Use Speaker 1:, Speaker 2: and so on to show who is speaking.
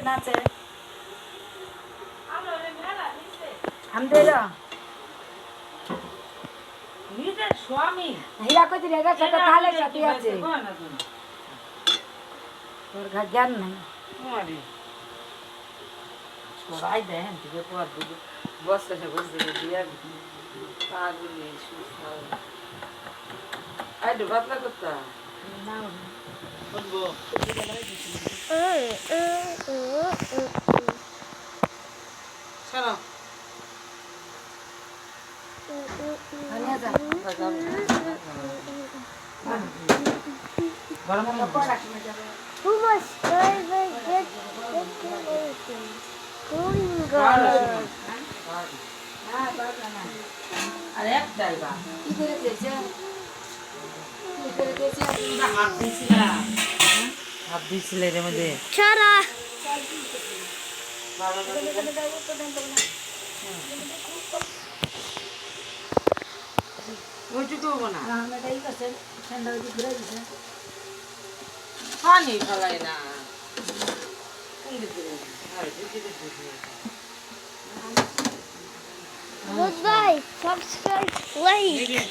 Speaker 1: নাচে আমদেরা
Speaker 2: নিজের স্বামী
Speaker 1: হীরা কইতে রেগা ছেটা তাহলে সাথে আছে তোর জ্ঞান নাই
Speaker 2: আরে সবাই দেন থেকে পর দুটো বস্তা বসে দিয়া পাগুলি সুস্থ আইডো বাতলা করতা
Speaker 1: নাও
Speaker 2: বলবো চলো
Speaker 1: আনিয়া যা
Speaker 2: গরম
Speaker 1: পড়া শুনে যাবে
Speaker 3: Who must drive and get decorated? Going
Speaker 1: হ্যাঁ বাবা না
Speaker 2: আরে একটাই বা
Speaker 1: কি করে দিয়েছে কি করে দিয়েছে
Speaker 2: হাত দিছিলা হাত দিছিলে এর মধ্যে
Speaker 3: Chara!
Speaker 2: ওইটুকু হবো না
Speaker 1: আমরা তাই করছে ঠান্ডা হয়ে ঘুরে দিছে
Speaker 2: পানি ফেলাই না
Speaker 3: Goodbye! Subscribe, like!